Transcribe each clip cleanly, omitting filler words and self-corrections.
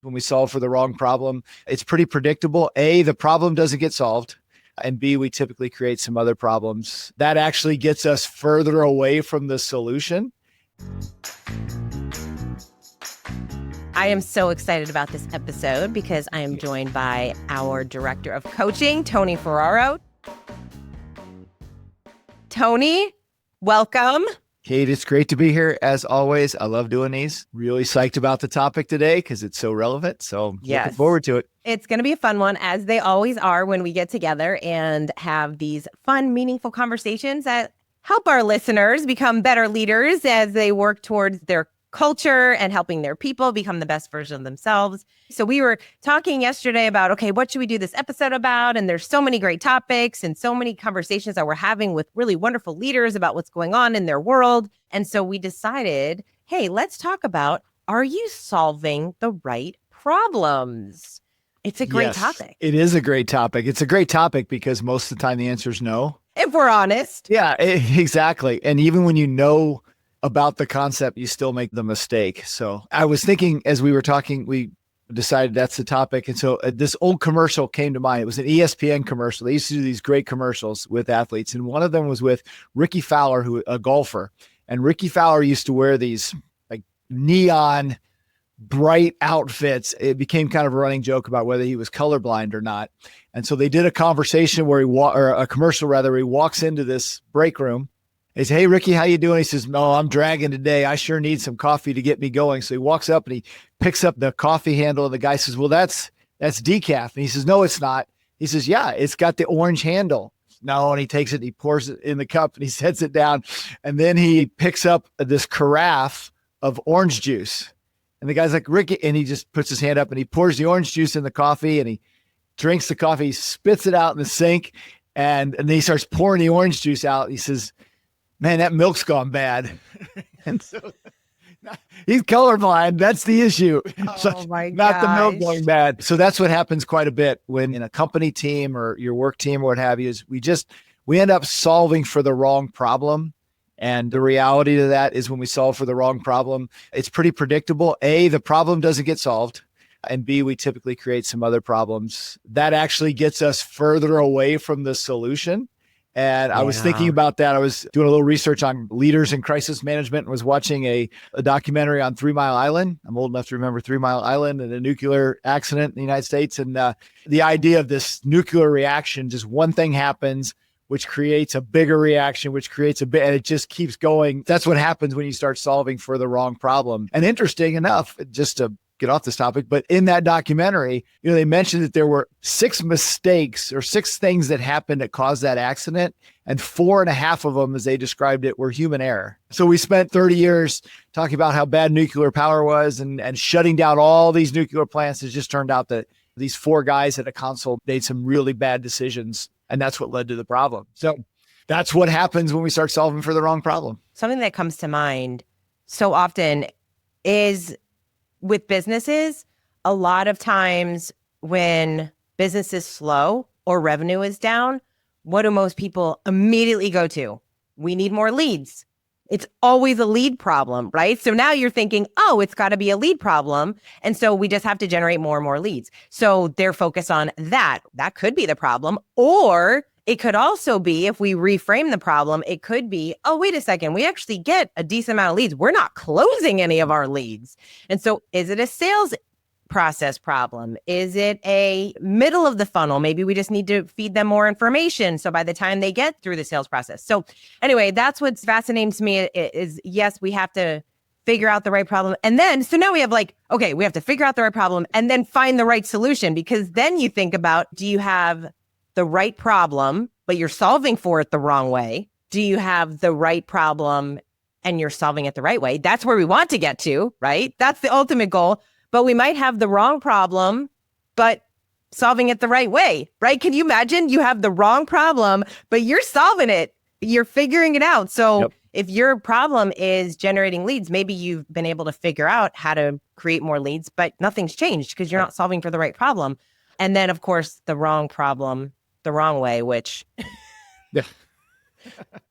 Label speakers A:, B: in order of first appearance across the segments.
A: when we solve for the wrong problem. It's pretty predictable. A, the problem doesn't get solved. And B, we typically create some other problems. That actually gets us further away from the solution.
B: I am so excited about this episode because I am joined by our director of coaching, Tony Ferraro. Tony, welcome.
A: Kate, it's great to be here as always. I love doing these. Really psyched about the topic today because it's so relevant. So looking forward to it.
B: It's going to be a fun one, as they always are when we get together and have these fun, meaningful conversations that help our listeners become better leaders as they work towards their culture and helping their people become the best version of themselves. So we were talking yesterday about, okay, what should we do this episode about? And there's so many great topics and so many conversations that we're having with really wonderful leaders about what's going on in their world. And so we decided, hey, let's talk about, are you solving the right problems? It's a great topic.
A: It is a great topic. It's a great topic because most of the time the answer is no.
B: If we're honest.
A: Yeah, exactly. And even when you know about the concept, you still make the mistake. So I was thinking as we were talking, we decided that's the topic. And so this old commercial came to mind. It was an ESPN commercial. They used to do these great commercials with athletes. And one of them was with Ricky Fowler, who a golfer. And Ricky Fowler used to wear these like neon bright outfits. It became kind of a running joke about whether he was colorblind or not. And so they did a conversation where a commercial rather, where he walks into this break room. He says, "Hey, Ricky, how you doing?" He says, "No, I'm dragging today. I sure need some coffee to get me going." So he walks up and he picks up the coffee handle, and the guy says, "Well, that's decaf." And he says, "No, it's not." He says, "Yeah, it's got the orange handle." No, and he takes it, and he pours it in the cup, and he sets it down. And then he picks up this carafe of orange juice. And the guy's like, "Ricky," and he just puts his hand up and he pours the orange juice in the coffee and he drinks the coffee, he spits it out in the sink, and then he starts pouring the orange juice out. He says, "Man, that milk's gone bad." And so he's colorblind. That's the issue.
B: Oh my God.
A: Not the milk going bad. So that's what happens quite a bit when in a company team or your work team or what have you, is we end up solving for the wrong problem. And the reality to that is when we solve for the wrong problem, it's pretty predictable. A, the problem doesn't get solved. And B, we typically create some other problems. That actually gets us further away from the solution. And I was thinking about that. I was doing a little research on leaders in crisis management and was watching a documentary on 3 Mile Island. I'm old enough to remember 3 Mile Island and a nuclear accident in the United States. And the idea of this nuclear reaction, just one thing happens, which creates a bigger reaction, which creates and it just keeps going. That's what happens when you start solving for the wrong problem. And interesting enough, just to get off this topic, but in that documentary, they mentioned that there were 6 mistakes or 6 things that happened that caused that accident. And 4.5 of them, as they described it, were human error. So we spent 30 years talking about how bad nuclear power was and shutting down all these nuclear plants. It just turned out that these 4 guys at a console made some really bad decisions. And that's what led to the problem. So that's what happens when we start solving for the wrong problem.
B: Something that comes to mind so often is with businesses, a lot of times when business is slow or revenue is down, what do most people immediately go to? We need more leads. It's always a lead problem, right? So now you're thinking, oh, it's got to be a lead problem. And so we just have to generate more and more leads. So they're focused on that. That could be the problem. Or it could also be, if we reframe the problem, it could be, oh, wait a second, we actually get a decent amount of leads. We're not closing any of our leads. And so is it a sales process problem? Is it a middle of the funnel? Maybe we just need to feed them more information. So by the time they get through the sales process. So anyway, that's what's fascinating to me is yes, we have to figure out the right problem. And then, so now we have okay, we have to figure out the right problem and then find the right solution, because then you think about, do you have the right problem, but you're solving for it the wrong way? Do you have the right problem and you're solving it the right way? That's where we want to get to, right? That's the ultimate goal. But we might have the wrong problem, but solving it the right way, right? Can you imagine you have the wrong problem, but you're solving it? You're figuring it out. So if your problem is generating leads, maybe you've been able to figure out how to create more leads, but nothing's changed because you're not solving for the right problem. And then, of course, the wrong problem, the wrong way, which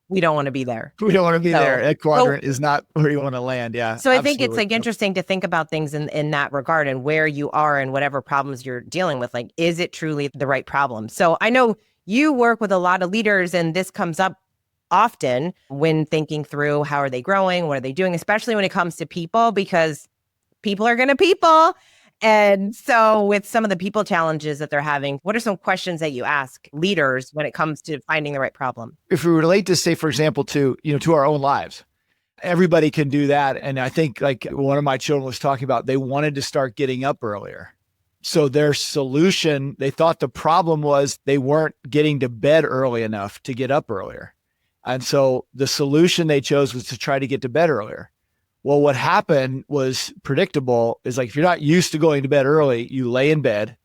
B: We don't want to be there.
A: We don't want to be
B: So-
A: there. That quadrant is not where you want to land. Yeah.
B: So I think it's
A: absolutely.
B: like interesting to think about things in that regard and where you are and whatever problems you're dealing with. Like, is it truly the right problem? So I know you work with a lot of leaders, and this comes up often when thinking through how are they growing, what are they doing, especially when it comes to people, because people are going to people. And so with some of the people challenges that they're having, what are some questions that you ask leaders when it comes to finding the right problem?
A: If we relate this, say, for example, to our own lives, everybody can do that. And I think like one of my children was talking about, they wanted to start getting up earlier. So their solution, they thought the problem was they weren't getting to bed early enough to get up earlier. And so the solution they chose was to try to get to bed earlier. Well, what happened was predictable, is like, if you're not used to going to bed early, you lay in bed,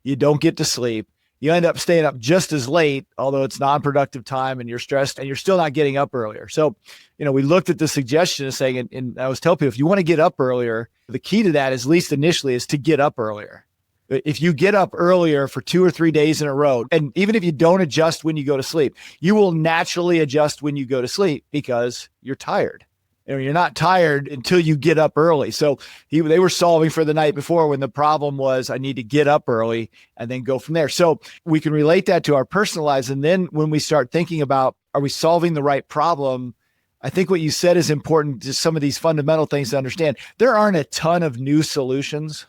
A: you don't get to sleep, you end up staying up just as late, although it's non-productive time and you're stressed and you're still not getting up earlier. So, we looked at the suggestion of saying, and I was telling people, if you want to get up earlier, the key to that, is, at least initially, is to get up earlier. If you get up earlier for 2 or 3 days in a row, and even if you don't adjust when you go to sleep, you will naturally adjust when you go to sleep because you're tired. You're not tired until you get up early. So they were solving for the night before, when the problem was, I need to get up early and then go from there. So we can relate that to our personal lives. And then when we start thinking about, are we solving the right problem? I think what you said is important, just some of these fundamental things to understand. There aren't a ton of new solutions.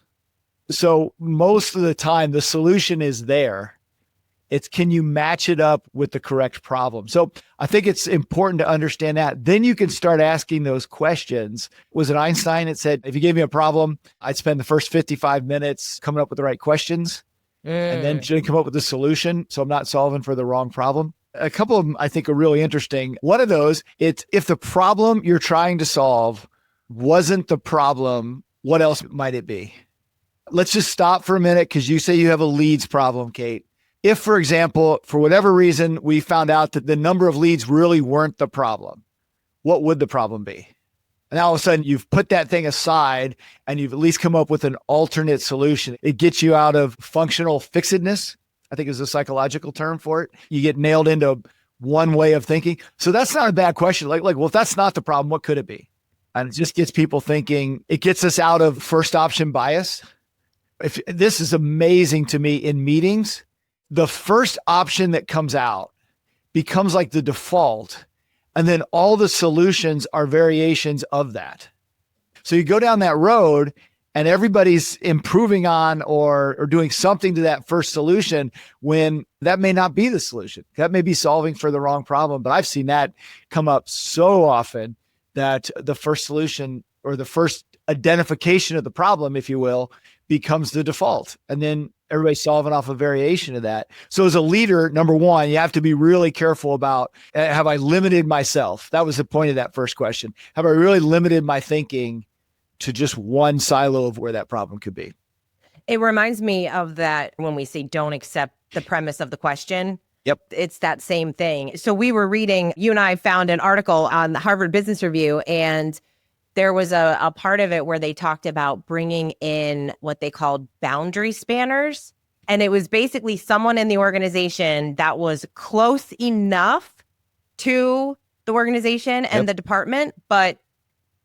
A: So most of the time, the solution is there. It's, can you match it up with the correct problem? So I think it's important to understand that. Then you can start asking those questions. Was it Einstein that said, if you gave me a problem, I'd spend the first 55 minutes coming up with the right questions and then come up with the solution, so I'm not solving for the wrong problem? A couple of them I think are really interesting. One of those, it's, if the problem you're trying to solve wasn't the problem, what else might it be? Let's just stop for a minute, because you say you have a leads problem, Kate. If, for example, for whatever reason, we found out that the number of leads really weren't the problem, what would the problem be? And all of a sudden, you've put that thing aside and you've at least come up with an alternate solution. It gets you out of functional fixedness, I think is a psychological term for it. You get nailed into one way of thinking. So that's not a bad question. Like, well, if that's not the problem, what could it be? And it just gets people thinking. It gets us out of first option bias. If this is amazing to me in meetings, the first option that comes out becomes like the default. And then all the solutions are variations of that. So you go down that road and everybody's improving on or doing something to that first solution, when that may not be the solution. That may be solving for the wrong problem. But I've seen that come up so often, that the first solution, or the first identification of the problem, if you will, becomes the default. And then everybody's solving off a variation of that. So as a leader, number one, you have to be really careful about, have I limited myself? That was the point of that first question. Have I really limited my thinking to just one silo of where that problem could be?
B: It reminds me of that when we say don't accept the premise of the question.
A: Yep.
B: It's that same thing. So we were reading, you and I found an article on the Harvard Business Review, and there was a part of it where they talked about bringing in what they called boundary spanners. And it was basically someone in the organization that was close enough to the organization and the department, but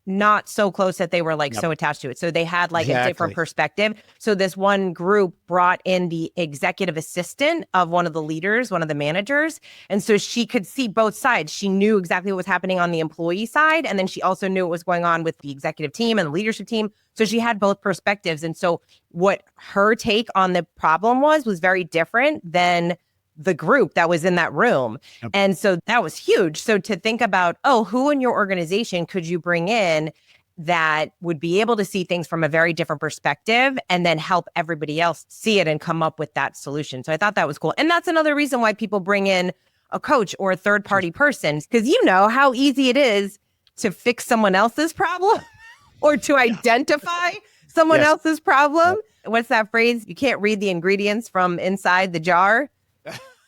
B: not so close that they were like so attached to it. So they had like a different perspective. So this one group brought in the executive assistant of one of the leaders, one of the managers. And so she could see both sides. She knew exactly what was happening on the employee side. And then she also knew what was going on with the executive team and the leadership team. So she had both perspectives. And so what her take on the problem was very different than the group that was in that room. Yep. And so that was huge. So to think about, who in your organization could you bring in that would be able to see things from a very different perspective and then help everybody else see it and come up with that solution. So I thought that was cool. And that's another reason why people bring in a coach or a third party person, because you know how easy it is to fix someone else's problem or to identify someone else's problem. Yep. What's that phrase? You can't read the ingredients from inside the jar.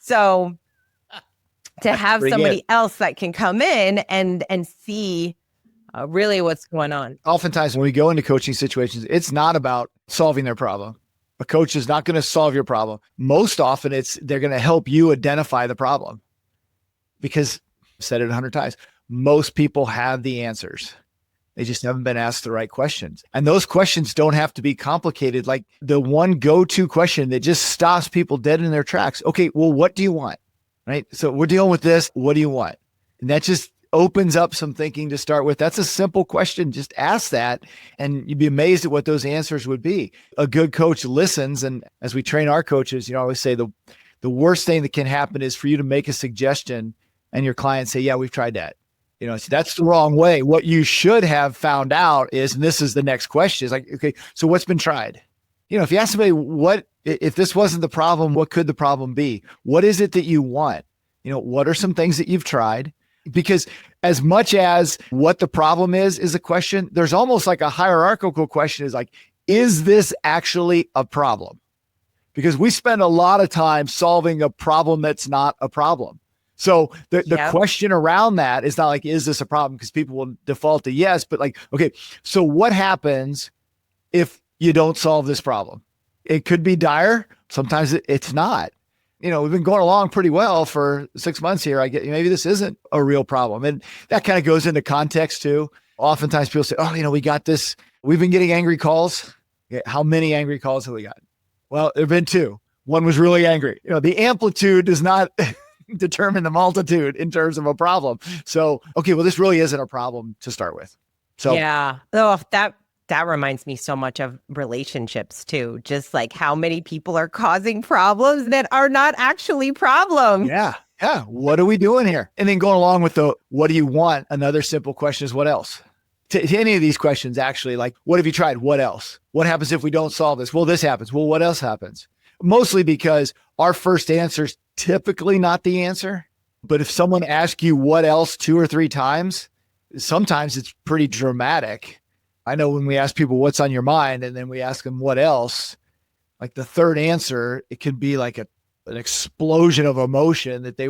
B: So to have somebody else that can come in and see really what's going on.
A: Oftentimes when we go into coaching situations, it's not about solving their problem. A coach is not going to solve your problem. Most often they're going to help you identify the problem, because I've said it 100 times. Most people have the answers. They just haven't been asked the right questions. And those questions don't have to be complicated. Like the one go-to question that just stops people dead in their tracks. Okay, well, what do you want? Right? So we're dealing with this. What do you want? And that just opens up some thinking to start with. That's a simple question. Just ask that and you'd be amazed at what those answers would be. A good coach listens. And as we train our coaches, I always say the worst thing that can happen is for you to make a suggestion and your client say, yeah, we've tried that. So that's the wrong way. What you should have found out is, and this is the next question, is like, okay, so what's been tried? If you ask somebody, if this wasn't the problem, what could the problem be? What is it that you want? What are some things that you've tried? Because as much as what the problem is a question, there's almost like a hierarchical question is like, is this actually a problem? Because we spend a lot of time solving a problem that's not a problem. So the question around that is not like, is this a problem? Because people will default to yes, but like, okay, so what happens if you don't solve this problem? It could be dire. Sometimes it's not. We've been going along pretty well for 6 months here. I get maybe this isn't a real problem. And that kind of goes into context too. Oftentimes people say, oh, we got this. We've been getting angry calls. Okay, how many angry calls have we got? Well, there've been 2. One was really angry. The amplitude does not determine the multitude in terms of a problem. So, okay, well, this really isn't a problem to start with. So
B: yeah. Oh, that reminds me so much of relationships too. Just like how many people are causing problems that are not actually problems.
A: Yeah. Yeah. What are we doing here? And then going along with the, what do you want? Another simple question is what else? To any of these questions, actually, like, what have you tried? What else? What happens if we don't solve this? Well, this happens. Well, what else happens? Mostly because our first answer is typically not the answer. But if someone asks you what else 2 or 3 times, sometimes it's pretty dramatic. I know when we ask people what's on your mind and then we ask them what else, like the third answer, it can be like an explosion of emotion that they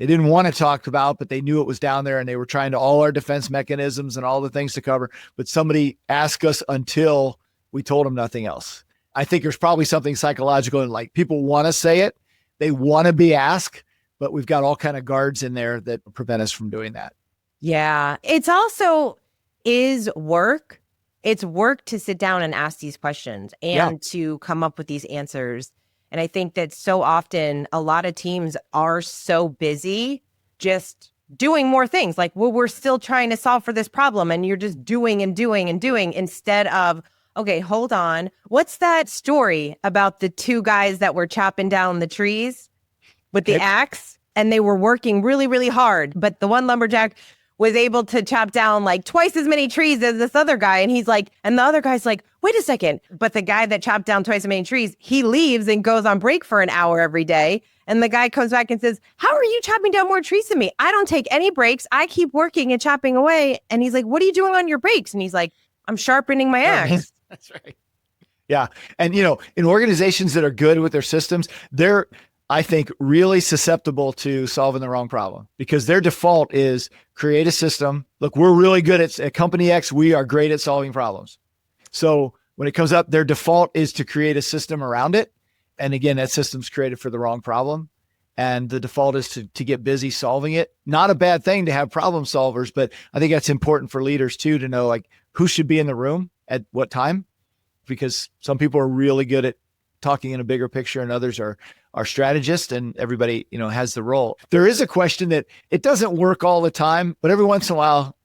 A: didn't want to talk about, but they knew it was down there and they were trying to all our defense mechanisms and all the things to cover. But somebody asked us until we told them nothing else. I think there's probably something psychological and like people want to say it. They want to be asked, but we've got all kind of guards in there that prevent us from doing that.
B: Yeah. It's also work. It's work to sit down and ask these questions and to come up with these answers. And I think that so often a lot of teams are so busy just doing more things. Like, well, we're still trying to solve for this problem and you're just doing and doing and doing instead of, okay, hold on. What's that story about the 2 guys that were chopping down the trees with the axe and they were working really, really hard, but the one lumberjack was able to chop down like twice as many trees as this other guy. And he's like, and the other guy's like, wait a second. But the guy that chopped down twice as many trees, he leaves and goes on break for an hour every day. And the guy comes back and says, how are you chopping down more trees than me? I don't take any breaks. I keep working and chopping away. And he's like, what are you doing on your breaks? And he's like, I'm sharpening my axe.
A: That's right. Yeah. And, in organizations that are good with their systems, they're, I think, really susceptible to solving the wrong problem because their default is create a system. Look, we're really good at company X. We are great at solving problems. So when it comes up, their default is to create a system around it. And again, that system's created for the wrong problem. And the default is to get busy solving it. Not a bad thing to have problem solvers, but I think that's important for leaders too, to know like who should be in the room at what time, because some people are really good at talking in a bigger picture and others are strategists, and everybody, has the role. There is a question that it doesn't work all the time, but every once in a while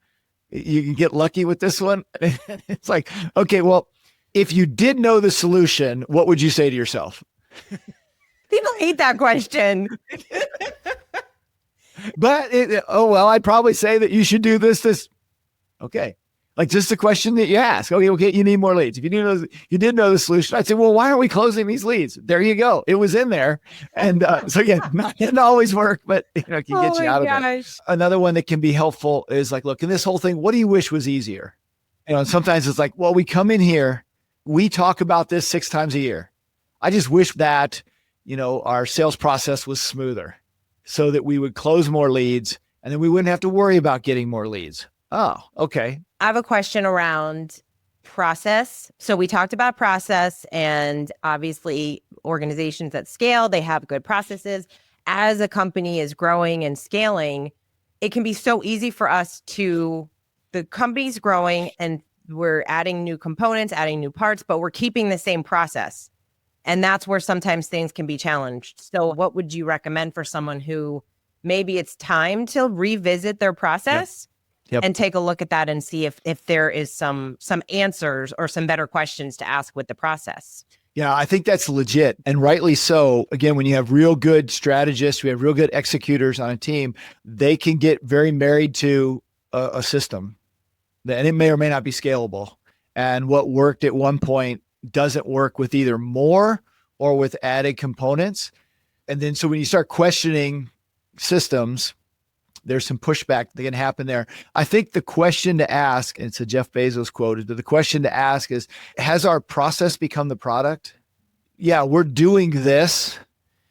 A: you can get lucky with this one. It's like, okay, well, if you did know the solution, what would you say to yourself?
B: People hate that question.
A: But I'd probably say that you should do this. Okay. Like just the question that you ask. Okay, you need more leads. If you did know the solution, I'd say, well, why aren't we closing these leads? There you go. It was in there. And so yeah, it didn't always work, but it can get you out of it. Another one that can be helpful is like, look, in this whole thing, what do you wish was easier? And sometimes it's like, well, we come in here, we talk about this 6 times a year. I just wish that, our sales process was smoother so that we would close more leads and then we wouldn't have to worry about getting more leads. Oh, okay.
B: I have a question around process. So we talked about process, and obviously organizations at scale, they have good processes. As a company is growing and scaling, it can be so easy for us the company's growing and we're adding new components, adding new parts, but we're keeping the same process. And that's where sometimes things can be challenged. So what would you recommend for someone who maybe it's time to revisit their process and take a look at that and see if there is some answers or some better questions to ask with the process?
A: Yeah, I think that's legit, and rightly so. Again, when you have real good strategists, we have real good executors on a team, they can get very married to a system, and it may or may not be scalable. And what worked at one point doesn't work with either more or with added components. And then so when you start questioning systems, there's some pushback that can happen there. I think the question to ask, and it's a Jeff Bezos quote, but the question to ask is, has our process become the product? Yeah, we're doing this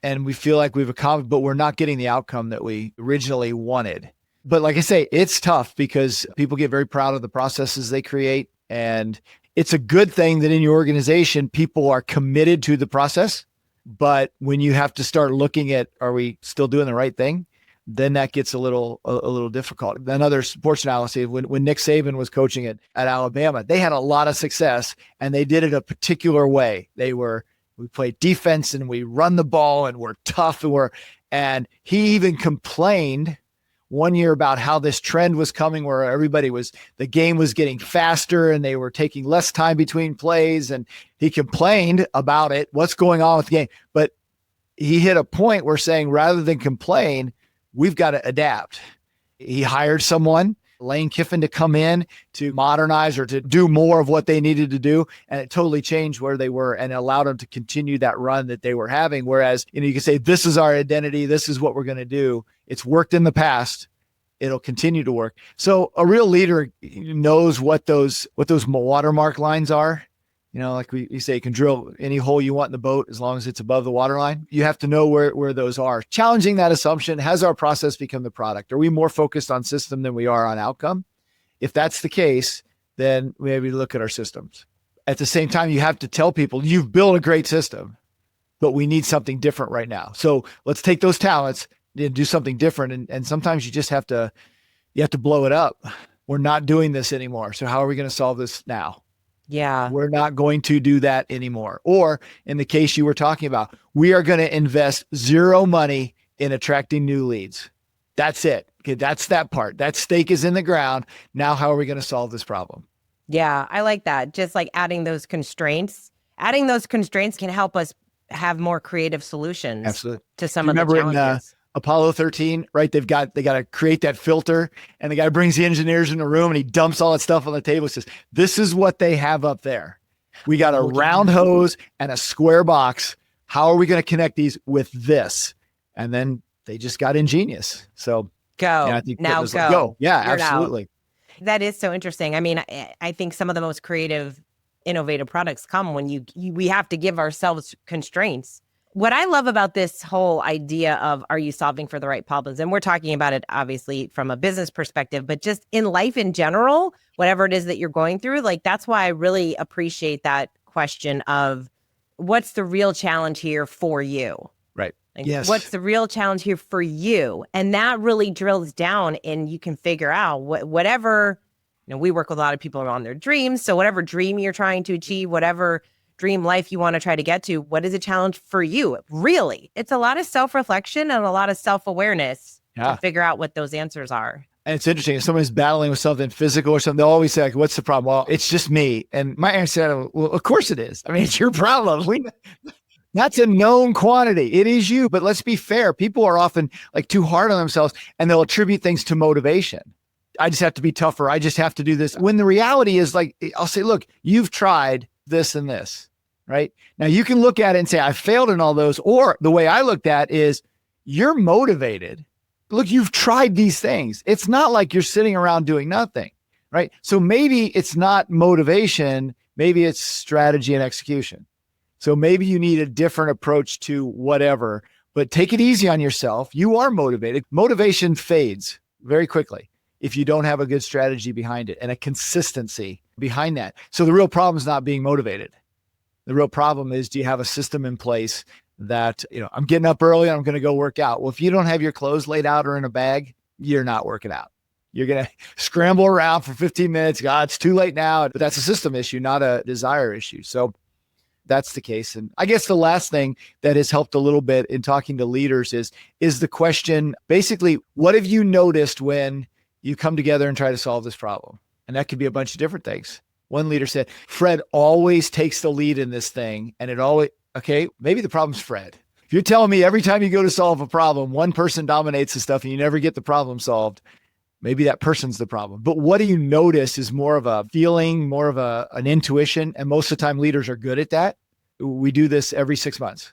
A: and we feel like we've accomplished, but we're not getting the outcome that we originally wanted. But like I say, it's tough because people get very proud of the processes they create. And it's a good thing that in your organization, people are committed to the process. But when you have to start looking at, are we still doing the right thing? Then that gets a little difficult. Another sports analogy, when Nick Saban was coaching at Alabama, they had a lot of success and they did it a particular way. We played defense and we run the ball and we're tough and he even complained one year about how this trend was coming where the game was getting faster and they were taking less time between plays. And he complained about it, what's going on with the game. But he hit a point where saying, rather than complain, we've got to adapt. He hired someone, Lane Kiffin, to come in to modernize or to do more of what they needed to do. And it totally changed where they were and allowed them to continue that run that they were having. Whereas, you can say, this is our identity. This is what we're going to do. It's worked in the past. It'll continue to work. So a real leader knows what those watermark lines are. Like we say, you can drill any hole you want in the boat as long as it's above the waterline. You have to know where those are. Challenging that assumption, has our process become the product? Are we more focused on system than we are on outcome? If that's the case, then maybe look at our systems. At the same time, you have to tell people, you've built a great system, but we need something different right now. So let's take those talents and do something different. And sometimes you just have to blow it up. We're not doing this anymore. So how are we going to solve this now?
B: Yeah.
A: We're not going to do that anymore. Or in the case you were talking about, we are going to invest zero money in attracting new leads. That's it. Okay, that's that part. That stake is in the ground. Now, how are we going to solve this problem?
B: Yeah, I like that. Just like adding those constraints. Adding those constraints can help us have more creative solutions.
A: Absolutely.
B: To some of the challenges.
A: In Apollo 13, right? They got to create that filter, and the guy brings the engineers in the room and he dumps all that stuff on the table. Says, this is what they have up there. We got a round hose and a square box. How are we going to connect these with this? And then they just got ingenious. So
B: go.
A: Yeah, I think
B: now go.
A: Go. Yeah,
B: You're
A: absolutely.
B: Out. That is so interesting. I mean, I think some of the most creative, innovative products come when we have to give ourselves constraints. What I love about this whole idea of, are you solving for the right problems? And we're talking about it obviously from a business perspective, but just in life in general, whatever it is that you're going through, like that's why I really appreciate that question of, what's the real challenge here for you?
A: Right.
B: Like,
A: yes.
B: What's the real challenge here for you? And that really drills down and you can figure out whatever, we work with a lot of people around their dreams. So whatever dream you're trying to achieve, whatever dream life you want to try to get to, what is a challenge for you? Really, it's a lot of self-reflection and a lot of self-awareness to figure out what those answers are. And
A: it's interesting. If somebody's battling with something physical or something, they'll always say, like, what's the problem? Well, it's just me. And my answer, well, of course it is. I mean, it's your problem. That's a known quantity. It is you. But let's be fair. People are often like too hard on themselves and they'll attribute things to motivation. I just have to be tougher. I just have to do this. When the reality is, like, I'll say, look, you've tried this and this, right? Now you can look at it and say, I failed in all those. Or the way I looked at is, you're motivated. Look, you've tried these things. It's not like you're sitting around doing nothing, right? So maybe it's not motivation. Maybe it's strategy and execution. So maybe you need a different approach to whatever, but take it easy on yourself. You are motivated. Motivation fades very quickly if you don't have a good strategy behind it and a consistency behind that. So the real problem is not being motivated. The real problem is, do you have a system in place that, I'm getting up early and I'm going to go work out? Well, if you don't have your clothes laid out or in a bag, you're not working out. You're going to scramble around for 15 minutes. God, it's too late now. But that's a system issue, not a desire issue. So that's the case. And I guess the last thing that has helped a little bit in talking to leaders is the question, basically, what have you noticed when you come together and try to solve this problem? And that could be a bunch of different things. One leader said, Fred always takes the lead in this thing. And it always, okay, maybe the problem's Fred. If you're telling me every time you go to solve a problem, one person dominates the stuff and you never get the problem solved, maybe that person's the problem. But what do you notice is more of a feeling, more of an intuition. And most of the time leaders are good at that. We do this every 6 months.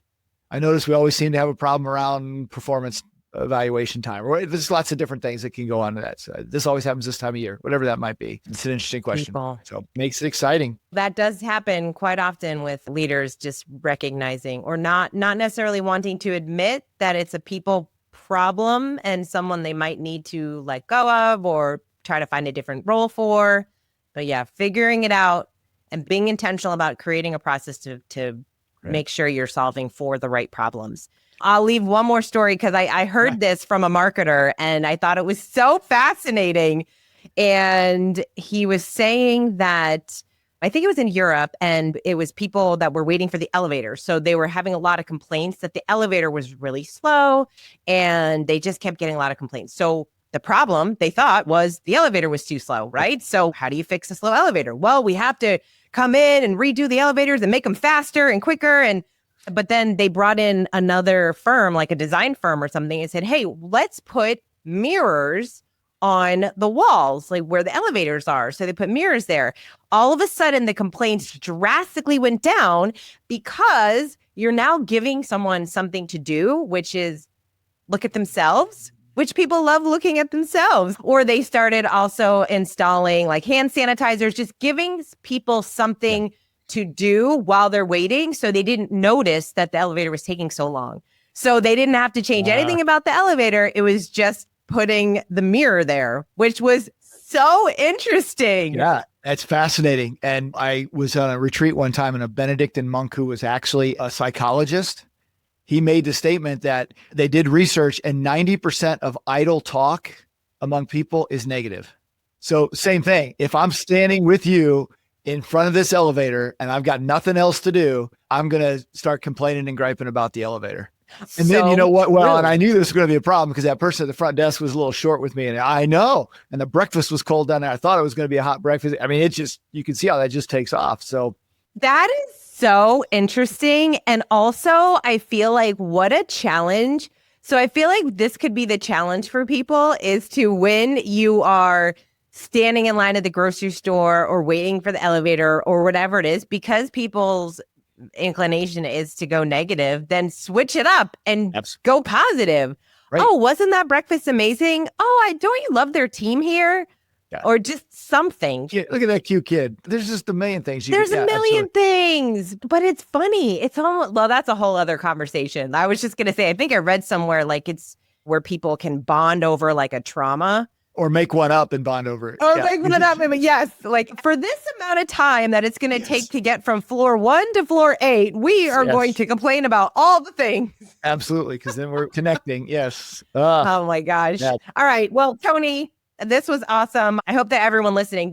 A: I notice we always seem to have a problem around performance evaluation time. There's lots of different things that can go on to that. So this always happens this time of year, whatever that might be. It's an interesting question. So makes it exciting.
B: That does happen quite often with leaders just recognizing or not necessarily wanting to admit that it's a people problem and someone they might need to let go of or try to find a different role for. But yeah, figuring it out and being intentional about creating a process to make sure you're solving for the right problems. I'll leave one more story because I heard this from a marketer and I thought it was so fascinating. And he was saying that, I think it was in Europe, and it was people that were waiting for the elevator. So they were having a lot of complaints that the elevator was really slow and they just kept getting a lot of complaints. So the problem they thought was the elevator was too slow, right? So how do you fix a slow elevator? Well, we have to come in and redo the elevators and make them faster and quicker. But then they brought in another firm, like a design firm or something, and said, hey, let's put mirrors on the walls, like where the elevators are. So they put mirrors there. All of a sudden, the complaints drastically went down because you're now giving someone something to do, which is look at themselves, which people love looking at themselves. Or they started also installing like hand sanitizers, just giving people something to do while they're waiting. So they didn't notice that the elevator was taking so long. So they didn't have to change anything about the elevator. It was just putting the mirror there, which was so interesting.
A: Yeah, that's fascinating. And I was on a retreat one time, and a Benedictine monk who was actually a psychologist, he made the statement that they did research and 90% of idle talk among people is negative. So same thing. If I'm standing with you in front of this elevator and I've got nothing else to do, I'm going to start complaining and griping about the elevator. And then you know what? Well, and I knew this was going to be a problem because that person at the front desk was a little short with me, and I know, and the breakfast was cold down there. I thought it was going to be a hot breakfast. I mean, it just, you can see how that just takes off. So
B: that is so interesting. And also I feel like what a challenge. So I feel like this could be the challenge for people is to, when you are standing in line at the grocery store or waiting for the elevator or whatever it is, because people's inclination is to go negative, then switch it up and go positive. Right. Oh, wasn't that breakfast amazing? Oh, don't you love their team here? Yeah. Or just something.
A: Yeah, look at that cute kid. There's just a million things.
B: There's a million things, but it's funny. It's almost, well, that's a whole other conversation. I was just going to say, I think I read somewhere like it's where people can bond over like a trauma.
A: Or make one up and bond over it.
B: Or make one up. Yes. Like for this amount of time that it's going to take to get from floor 1 to floor 8, we are going to complain about all the things.
A: Absolutely. Because then we're connecting. Yes.
B: Oh my gosh. Yeah. All right. Well, Tony, this was awesome. I hope that everyone listening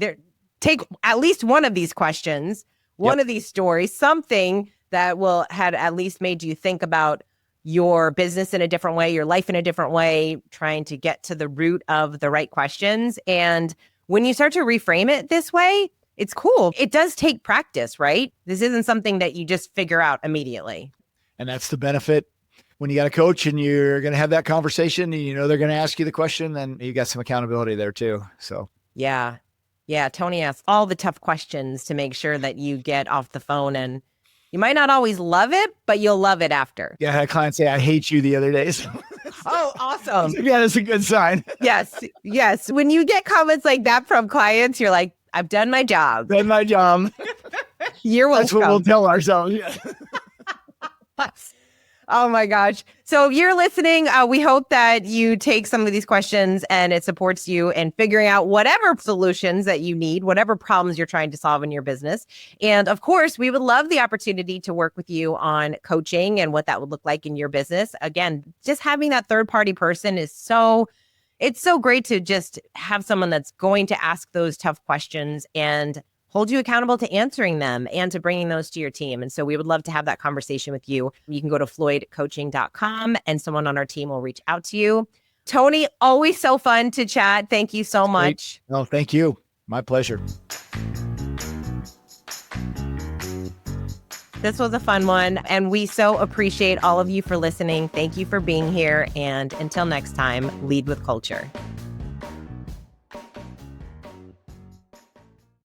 B: take at least one of these questions, one of these stories, something that had at least made you think about your business in a different way, your life in a different way, trying to get to the root of the right questions. And when you start to reframe it this way, it's cool. It does take practice, right? This isn't something that you just figure out immediately.
A: And that's the benefit when you got a coach and you're going to have that conversation and you know they're going to ask you the question, then you got some accountability there too. So
B: yeah. Tony asks all the tough questions to make sure that you get off the phone, and you might not always love it, but you'll love it after.
A: Yeah, I had a client say, I hate you the other day. So
B: oh, awesome.
A: Yeah, that's a good sign.
B: Yes. When you get comments like that from clients, you're like, I've done my job.
A: Done my job.
B: You're welcome.
A: That's what we'll tell ourselves. Yeah.
B: Oh my gosh. So if you're listening, we hope that you take some of these questions and it supports you in figuring out whatever solutions that you need, whatever problems you're trying to solve in your business. And of course, we would love the opportunity to work with you on coaching and what that would look like in your business. Again, just having that third party person is so it's so great to just have someone that's going to ask those tough questions and hold you accountable to answering them and to bringing those to your team. And so we would love to have that conversation with you. You can go to floydcoaching.com and someone on our team will reach out to you. Tony, always so fun to chat. Thank you so much.
A: No, thank you. My pleasure.
B: This was a fun one, and we so appreciate all of you for listening. Thank you for being here. And until next time, lead with culture.